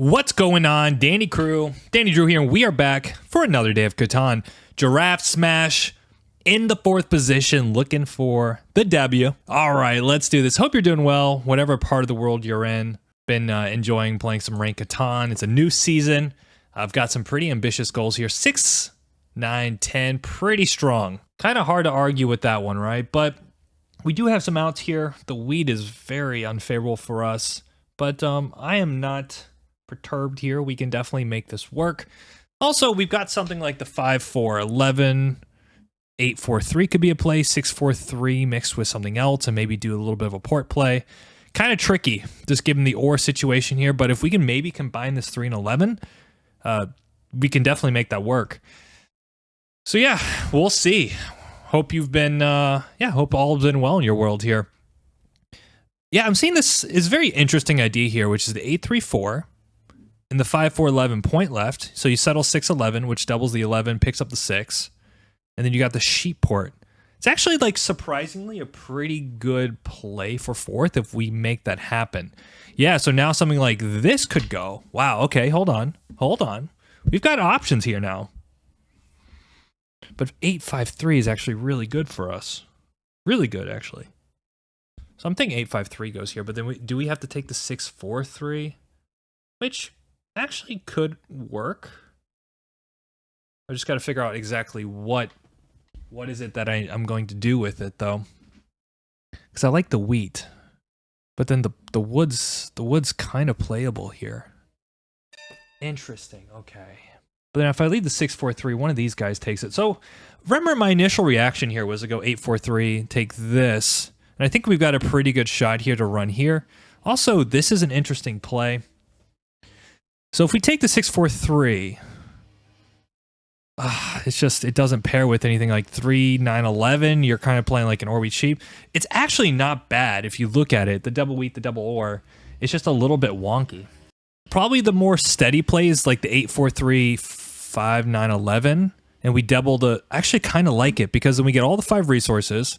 What's going on? Danny Drew here, and we are back for another day of Catan. Giraffe Smash in the 4th position, looking for the W. All right, let's do this. Hope you're doing well, whatever part of the world you're in. Been enjoying playing some ranked Catan. It's a new season. I've got some pretty ambitious goals here. 6, 9, 10, pretty strong. Kind of hard to argue with that one, right? But we do have some outs here. The wheat is very unfavorable for us, but I am not perturbed here. We can definitely make this work. Also, we've got something like the 5-4, 11, 8-4-3 could be a play, 6-4-3 mixed with something else, and maybe do a little bit of a port play. Kind of tricky, just given the ore situation here, but if we can maybe combine this 3 and 11, we can definitely make that work. So yeah, we'll see. Hope you've been, hope all has been well in your world here. Yeah, I'm seeing this is a very interesting idea here, which is the 8-3-4. And the 5-4-11 point left, so you settle 6-11, which doubles the 11, picks up the 6, and then you got the sheep port. It's actually, like, surprisingly a pretty good play for 4th if we make that happen. Yeah, so now something like this could go. Wow, okay, hold on. We've got options here now. But 8-5-3 is actually really good for us. Really good, actually. So I'm thinking 8-5-3 goes here, but then do we have to take the 6-4-3? Which actually could work. I just got to figure out exactly what is it that I'm going to do with it, though, because I like the wheat, but then the wood's kind of playable here. Interesting. Okay, but then if I leave the 6-4-3, one of these guys takes it. So remember, my initial reaction here was to go 8-4-3, take this, and I think we've got a pretty good shot here to run here. Also, this is an interesting play. So if we take the 6-4-3, it's just, it doesn't pair with anything like 3-9-11. You're kind of playing like an ore wheat sheep. It's actually not bad if you look at it. The double wheat, the double ore, it's just a little bit wonky. Probably the more steady play is like the 8-4-3, 5-9-11. And we double the, I actually kind of like it because then we get all the 5 resources.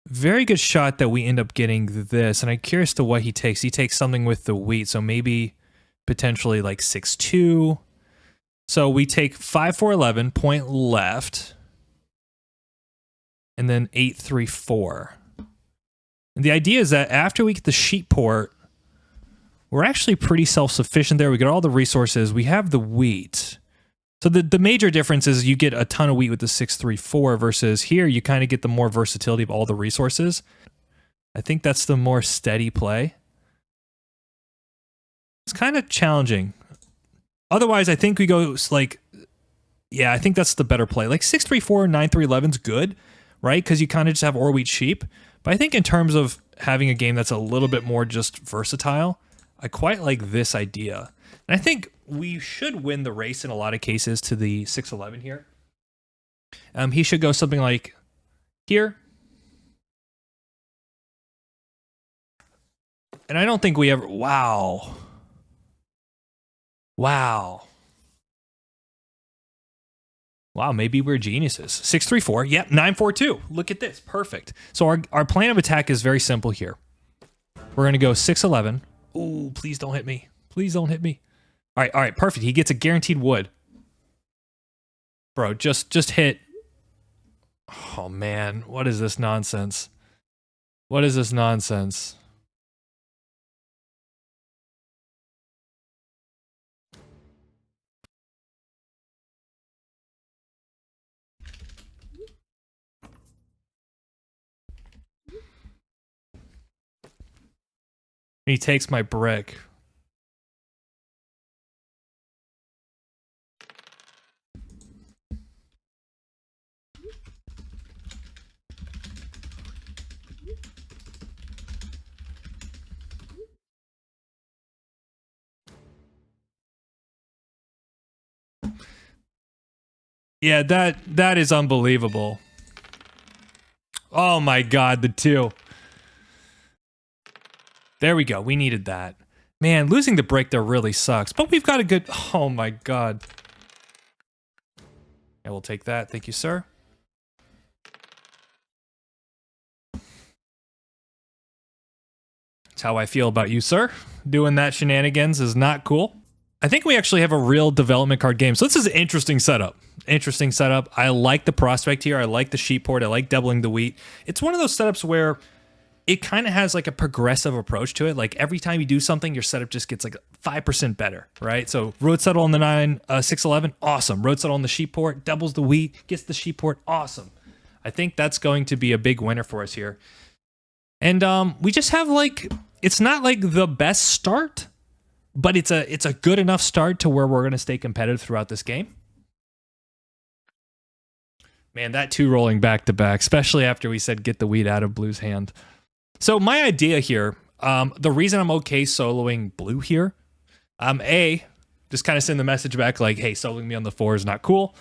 Very good shot that we end up getting this. And I'm curious to what he takes. He takes something with the wheat. So maybe potentially like 6-2. So we take 5-4-11, point left, and then 8-3-4. And the idea is that after we get the sheep port, we're actually pretty self-sufficient there. We get all the resources. We have the wheat. So the major difference is you get a ton of wheat with the 6-3-4 versus here you kind of get the more versatility of all the resources. I think that's the more steady play. It's kind of challenging. Otherwise, I think we go like, yeah, I think that's the better play. Like 6-3-4, 9-3-11's good, right? Because you kind of just have ore wheat sheep. But I think in terms of having a game that's a little bit more just versatile, I quite like this idea. And I think we should win the race in a lot of cases to the 6-11 here. He should go something like here. And I don't think we ever, wow, maybe we're geniuses. 6-3-4, yep, 9-4-2. Look at this, perfect. So our plan of attack is very simple here. We're gonna go 6-11. Ooh, please don't hit me. Please don't hit me. All right, perfect. He gets a guaranteed wood. Bro, just hit. Oh man, what is this nonsense? What is this nonsense? He takes my brick. Yeah, that is unbelievable. Oh my god, the 2. There we go. We needed that. Man, losing the break there really sucks. But we've got a good... Oh my god. I will take that. Thank you, sir. how I feel about you, sir. Doing that shenanigans is not cool. I think we actually have a real development card game. So this is an interesting setup. Interesting setup. I like the prospect here. I like the sheep port. I like doubling the wheat. It's one of those setups where it kind of has like a progressive approach to it. Like every time you do something, your setup just gets like 5% better, right? So road settle on the 611, awesome. Road settle on the sheep port, doubles the wheat, gets the sheep port, awesome. I think that's going to be a big winner for us here. And we just have like, it's not like the best start, but it's a good enough start to where we're going to stay competitive throughout this game. Man, that 2 rolling back to back, especially after we said get the wheat out of Blue's hand. So my idea here, the reason I'm okay soloing Blue here, just kind of send the message back like, hey, soloing me on the 4 is not cool.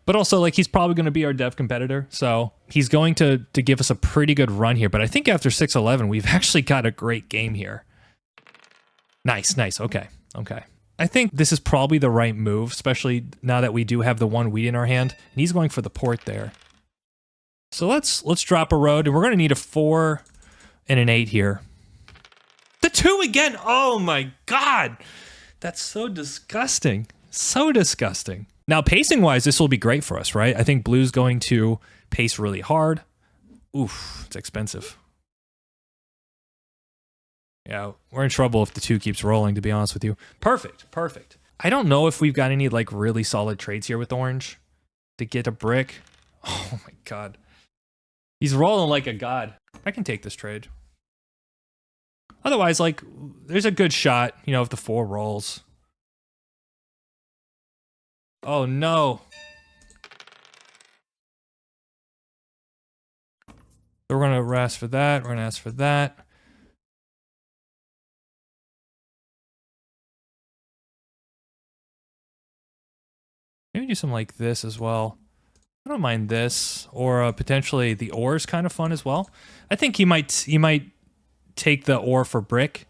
But also, like, he's probably going to be our dev competitor, so he's going to give us a pretty good run here. But I think after 611, we've actually got a great game here. Nice, okay. I think this is probably the right move, especially now that we do have the 1 wheat in our hand. And he's going for the port there. So let's drop a road, and we're going to need a 4 and an 8 here. The 2 again! Oh my god! That's so disgusting. So disgusting. Now, pacing-wise, this will be great for us, right? I think Blue's going to pace really hard. Oof, it's expensive. Yeah, we're in trouble if the 2 keeps rolling, to be honest with you. Perfect. I don't know if we've got any, like, really solid trades here with orange to get a brick. Oh my god. He's rolling like a god. I can take this trade. Otherwise, like, there's a good shot, you know, if the 4 rolls. Oh no. So we're gonna ask for that. We're gonna ask for that. Maybe do something like this as well. I don't mind this, or potentially the ore is kind of fun as well. I think he might take the ore for brick,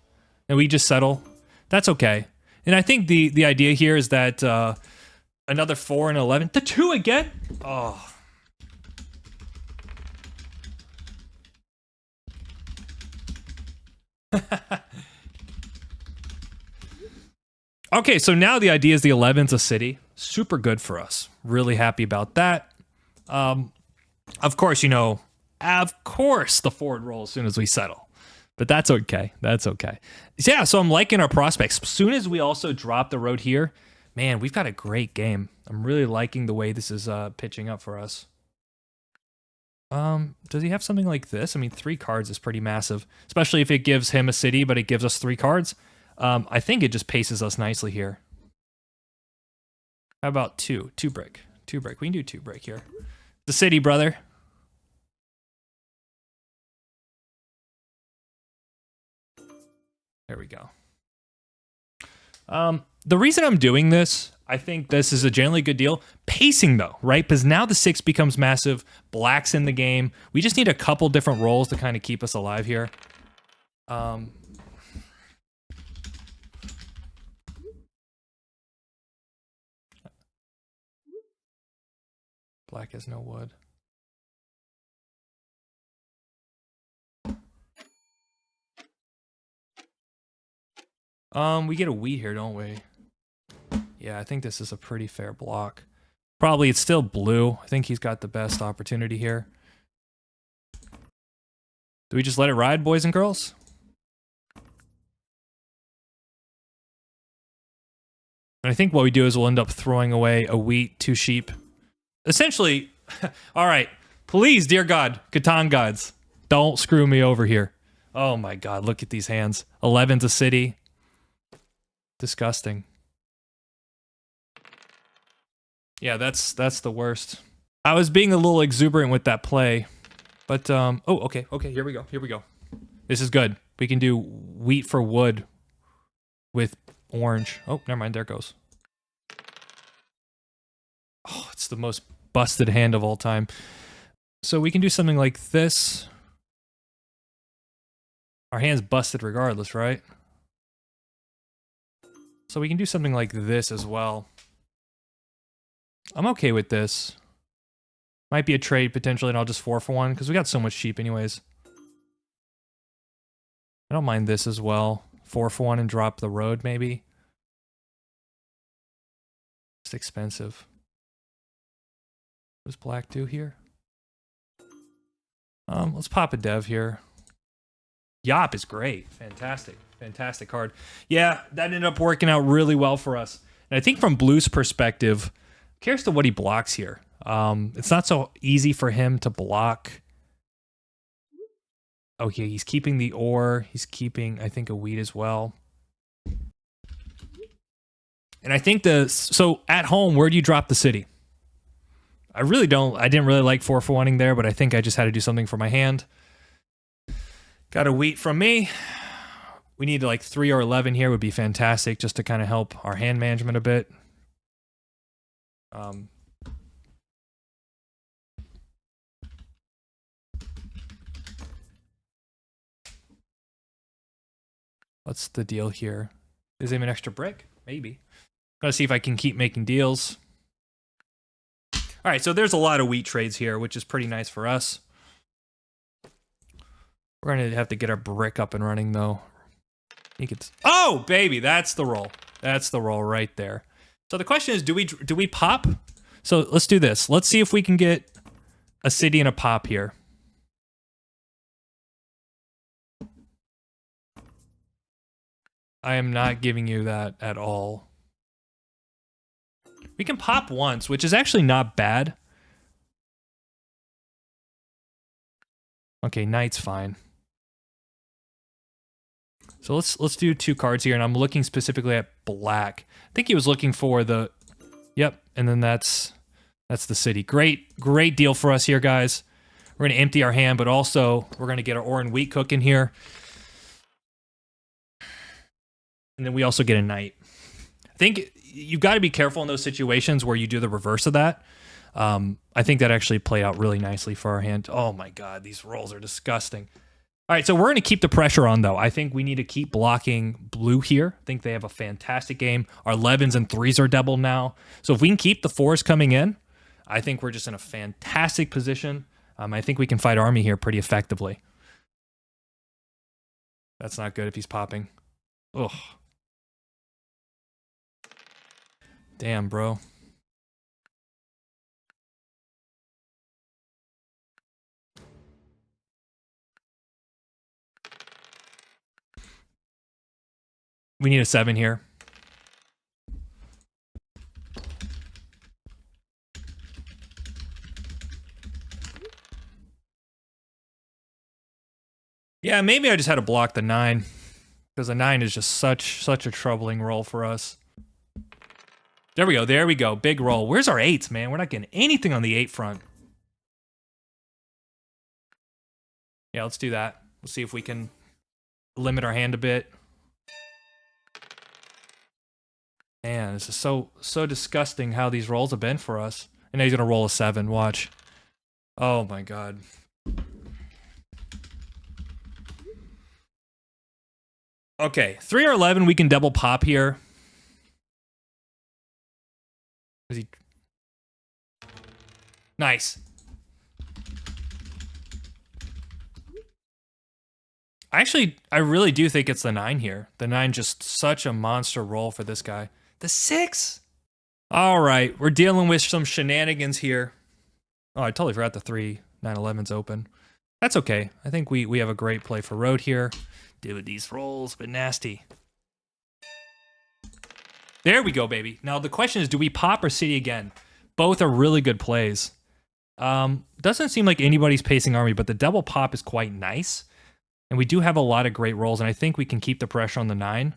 and we just settle. That's okay. And I think the idea here is that another 4 and 11. The 2 again? Oh. Okay, so now the idea is the 11's a city. Super good for us. Really happy about that. Of course, you know, the forward roll as soon as we settle. But that's okay. That's okay. Yeah, so I'm liking our prospects. As soon as we also drop the road here, man, we've got a great game. I'm really liking the way this is pitching up for us. Does he have something like this? I mean, 3 cards is pretty massive, especially if it gives him a city, but it gives us 3 cards. I think it just paces us nicely here. How about 2? 2 brick. 2 brick. We can do 2 brick here. The city, brother. There we go. The reason I'm doing this, I think this is a generally good deal. Pacing, though, right? Because now the 6 becomes massive. Black's in the game. We just need a couple different rolls to kind of keep us alive here. Black has no wood. We get a wheat here, don't we? Yeah, I think this is a pretty fair block. Probably it's still blue. I think he's got the best opportunity here. Do we just let it ride, boys and girls? And I think what we do is we'll end up throwing away a wheat, 2 sheep. Essentially, all right, please, dear God, Catan gods, don't screw me over here. Oh my God, look at these hands. 11's a city. Disgusting. Yeah, that's the worst. I was being a little exuberant with that play, but oh, okay, here we go. This is good. We can do wheat for wood with orange. Oh, never mind, there it goes. Oh, it's the most busted hand of all time. So we can do something like this. Our hand's busted regardless, right? So we can do something like this as well. I'm okay with this. Might be a trade potentially, and I'll just 4 for 1 because we got so much sheep anyways. I don't mind this as well. 4 for 1 and drop the road, maybe. It's expensive. What does black do here? Let's pop a dev here. Yop is great. Fantastic. Fantastic card. Yeah, that ended up working out really well for us. And I think from Blue's perspective, curious to what he blocks here. It's not so easy for him to block. Okay, he's keeping the ore. He's keeping, I think, a wheat as well. And I think so at home, where do you drop the city? I didn't really like 4 for 1ing there, but I think I just had to do something for my hand. Got a wheat from me. We need like 3 or 11 here would be fantastic just to kind of help our hand management a bit. What's the deal here? Is him an extra brick? Maybe. Gotta see if I can keep making deals. All right, so there's a lot of wheat trades here, which is pretty nice for us. We're gonna have to get our brick up and running though. Oh, baby, that's the roll. That's the roll right there. So the question is, do we pop? So let's do this. Let's see if we can get a city and a pop here. I am not giving you that at all. We can pop once, which is actually not bad. Okay, knight's fine. So let's do 2 cards here, and I'm looking specifically at black. I think he was looking for the, yep, and then that's the city. Great deal for us here, guys. We're gonna empty our hand, but also we're gonna get our ore and wheat cooking here. And then we also get a knight. I think you've got to be careful in those situations where you do the reverse of that. I think that actually played out really nicely for our hand. Oh my god, these rolls are disgusting. All right, so we're going to keep the pressure on, though. I think we need to keep blocking blue here. I think they have a fantastic game. Our 11s and 3s are double now. So if we can keep the 4s coming in, I think we're just in a fantastic position. I think we can fight army here pretty effectively. That's not good if he's popping. Ugh. Damn, bro. We need a 7 here. Yeah, maybe I just had to block the 9. Because the 9 is just such a troubling roll for us. There we go. Big roll. Where's our 8s, man? We're not getting anything on the 8 front. Yeah, let's do that. We'll see if we can limit our hand a bit. Man, this is so disgusting how these rolls have been for us. And now he's gonna roll a 7, watch. Oh my god. Okay, 3 or 11, we can double pop here. Is he... Nice. Actually, I really do think it's the 9 here. The 9 just such a monster roll for this guy. The 6? All right, we're dealing with some shenanigans here. Oh, I totally forgot the 3 9/11's open. That's okay. I think we have a great play for road here. Dude, these rolls, but nasty. There we go, baby. Now the question is, do we pop or city again? Both are really good plays. Doesn't seem like anybody's pacing army, but the double pop is quite nice. And we do have a lot of great rolls, and I think we can keep the pressure on the 9.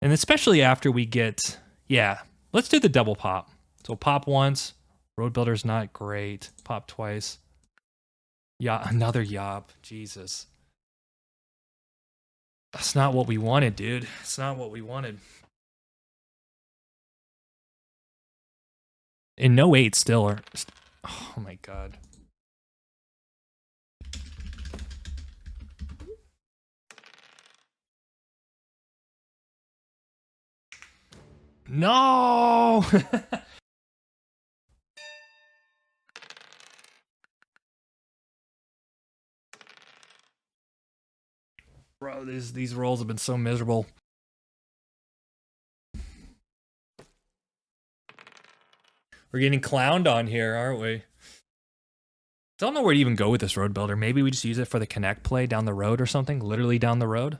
And especially after we get... Yeah, let's do the double pop. So pop once. Road Builder's not great. Pop twice. Yeah, another Yob. Jesus. That's not what we wanted, dude. It's not what we wanted. And no 8 still are... Oh my god. No! Bro, these rolls have been so miserable. We're getting clowned on here, aren't we? Don't know where to even go with this road builder. Maybe we just use it for the connect play down the road or something, literally down the road.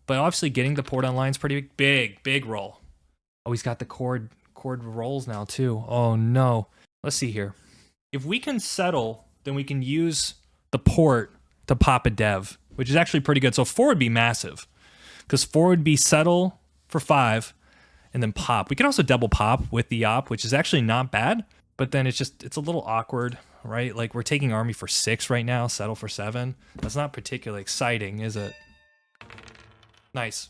But obviously getting the port online is pretty big roll. Oh, he's got the cord rolls now too. Oh no. Let's see here. If we can settle, then we can use the port to pop a dev, which is actually pretty good. So 4 would be massive, because 4 would be settle for 5 and then pop. We can also double pop with the op, which is actually not bad, but then it's a little awkward, right? Like we're taking army for 6 right now, settle for 7. That's not particularly exciting, is it? Nice.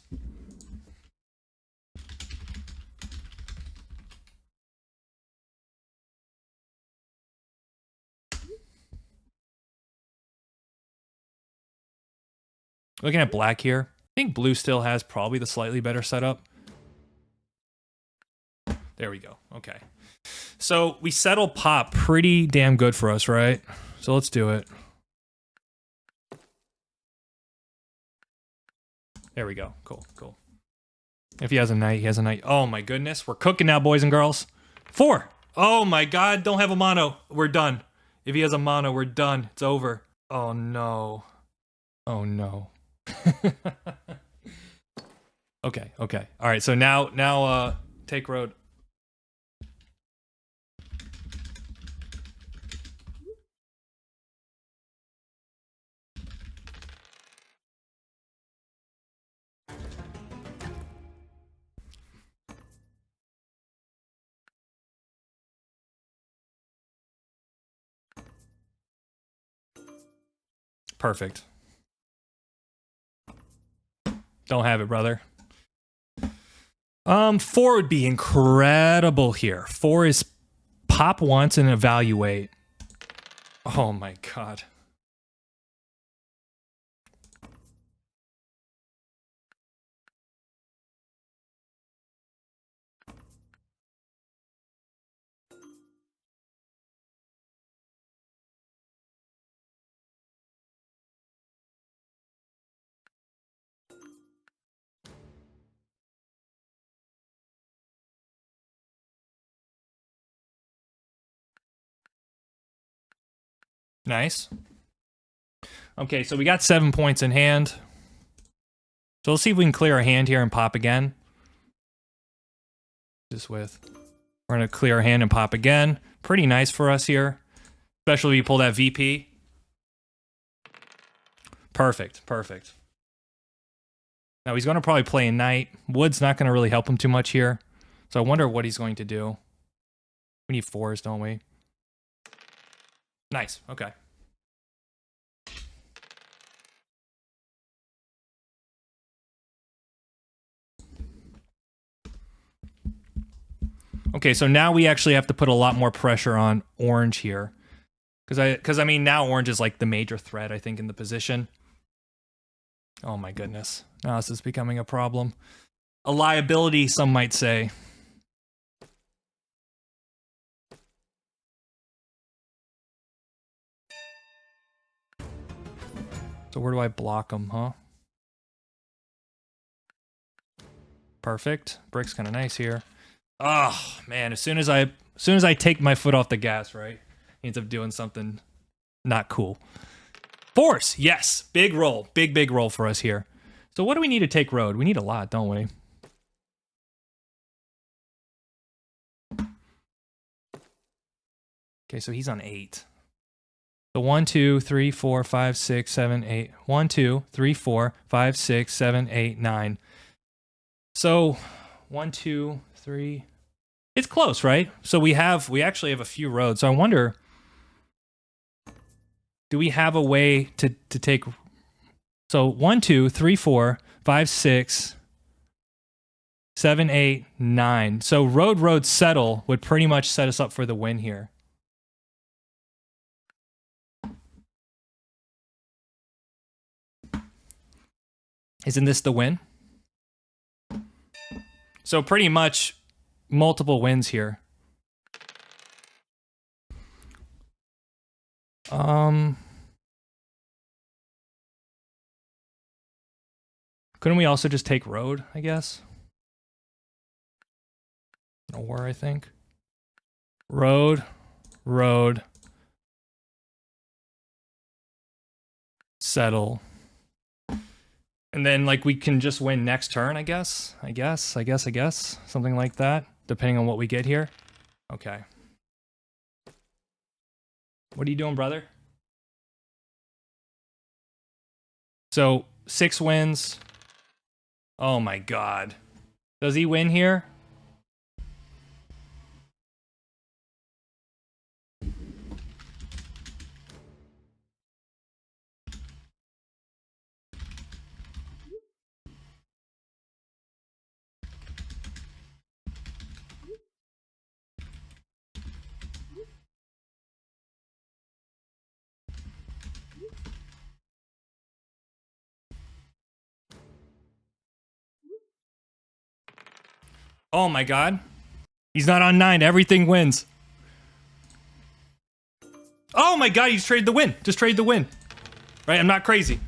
Looking at black here, I think blue still has probably the slightly better setup. There we go. Okay. So we settle pop pretty damn good for us, right? So let's do it. There we go. Cool, cool. If he has a knight, he has a knight. Oh my goodness. We're cooking now, boys and girls. 4. Oh my god, don't have a mono. We're done. If he has a mono, we're done. It's over. Oh no. Oh no. Okay, okay. All right, so now take road. Perfect. Don't have it, brother. 4 would be incredible here. 4 is pop once and evaluate. Oh my god. Nice. Okay, so we got 7 points in hand. So let's see if we can clear our hand here and pop again. Just with... We're going to clear our hand and pop again. Pretty nice for us here. Especially if you pull that VP. Perfect, perfect. Now he's going to probably play a knight. Wood's not going to really help him too much here. So I wonder what he's going to do. We need 4s, don't we? Nice, okay. Okay, so now we actually have to put a lot more pressure on orange here. Because I mean, now orange is like the major threat, I think, in the position. Oh my goodness. Now this is becoming a problem. A liability, some might say. So where do I block them, huh? Perfect. Brick's kind of nice here. Oh man, as soon as I take my foot off the gas, right? He ends up doing something not cool. Force, yes. Big roll. Big roll for us here. So what do we need to take road? We need a lot, don't we? Okay, so he's on 8. So 1, 2, 3, 4, 5, 6, 7, 8. 1, 2, 3, 4, 5, 6, 7, 8, 9. So 1, 2, 3. It's close, right? So we actually have a few roads. So I wonder, do we have a way to take... So 1, 2, 3, 4, 5, 6, 7, 8, 9. So road settle would pretty much set us up for the win here. Isn't this the win? So pretty much multiple wins here. Couldn't we also just take road, I guess? Or, I think. Road. Settle. And then, like, we can just win next turn, I guess. I guess. Something like that, depending on what we get here. Okay. What are you doing, brother? So, 6 wins. Oh my god. Does he win here? Oh my god. He's not on 9. Everything wins. Oh my god, he's traded the win. Just trade the win. Right? I'm not crazy.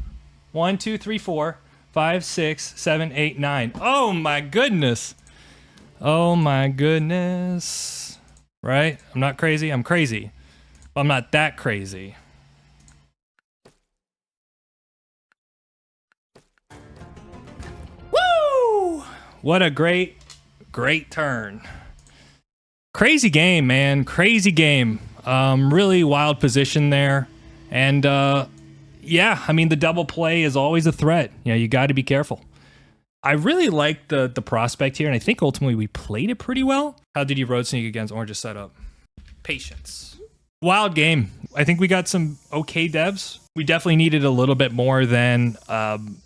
1, 2, 3, 4, 5, 6, 7, 8, 9. Oh my goodness. Oh my goodness. Right? I'm not crazy. I'm crazy. But I'm not that crazy. Woo! What a great turn. Crazy game, man. Crazy game. Really wild position there. And yeah, I mean, the double play is always a threat. You know, you got to be careful. I really like the prospect here, and I think ultimately we played it pretty well. How did you road sneak against Orange's setup? Patience. Wild game. I think we got some okay devs. We definitely needed a little bit more than,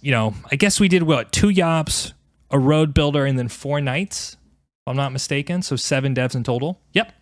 you know, I guess we did, what, 2 Yops, a road builder, and then 4 knights, if I'm not mistaken. So 7 devs in total. Yep.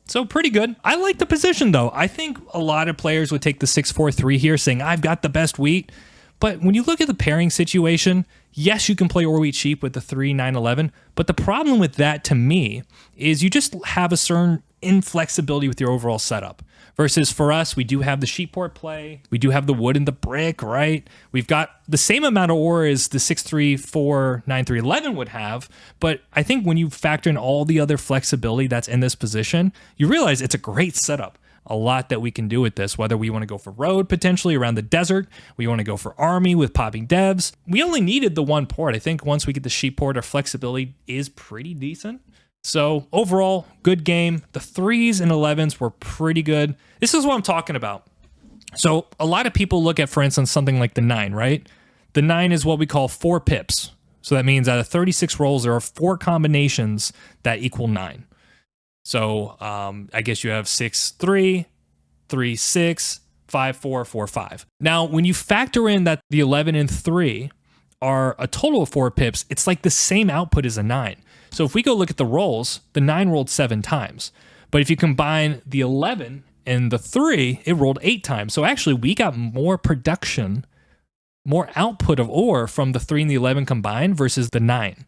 So pretty good. I like the position, though. I think a lot of players would take the 6-4-3 here, saying, I've got the best wheat. But when you look at the pairing situation, yes, you can play or wheat sheep with the 3-9-11. But the problem with that, to me, is you just have a certain inflexibility with your overall setup. Versus for us, we do have the sheep port play. We do have the wood and the brick, right? We've got the same amount of ore as the 6-3-4-9-3-11 would have. But I think when you factor in all the other flexibility that's in this position, you realize it's a great setup. A lot that we can do with this, whether we want to go for road potentially around the desert, we want to go for army with popping devs. We only needed the 1 port. I think once we get the sheep port, our flexibility is pretty decent. So overall, good game. The 3s and 11s were pretty good. This is what I'm talking about. So a lot of people look at, for instance, something like the 9, right? The 9 is what we call 4 pips. So that means out of 36 rolls, there are 4 combinations that equal 9. So I guess you have 6-3, 3-6, 5-4, 4-5. Now, when you factor in that the 11 and 3 are a total of 4 pips, it's like the same output as a 9. So if we go look at the rolls, the 9 rolled 7 times. But if you combine the 11 and the 3, it rolled 8 times. So actually, we got more production, more output of ore from the 3 and the 11 combined versus the 9.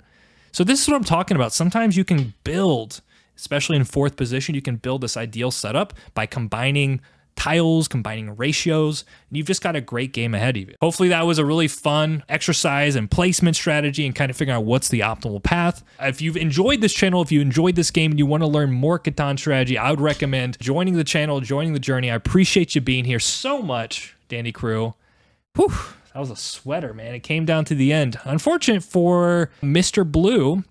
So this is what I'm talking about. Sometimes you can build, especially in 4th position, you can build this ideal setup by combining tiles, combining ratios, and you've just got a great game ahead of you. Hopefully that was a really fun exercise and placement strategy and kind of figuring out what's the optimal path. If you've enjoyed this channel, if you enjoyed this game and you want to learn more Catan strategy, I would recommend joining the channel, joining the journey. I appreciate you being here so much, Danny Crew. Whew, that was a sweater, man. It came down to the end. Unfortunate for Mr. Blue.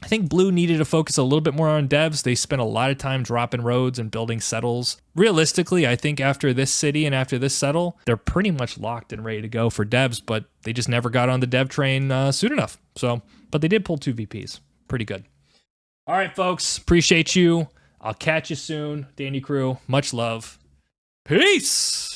I think Blue needed to focus a little bit more on devs. They spent a lot of time dropping roads and building settles. Realistically, I think after this city and after this settle, they're pretty much locked and ready to go for devs, but they just never got on the dev train soon enough. So, but they did pull 2 VPs. Pretty good. All right, folks. Appreciate you. I'll catch you soon. Danny Crew, much love. Peace.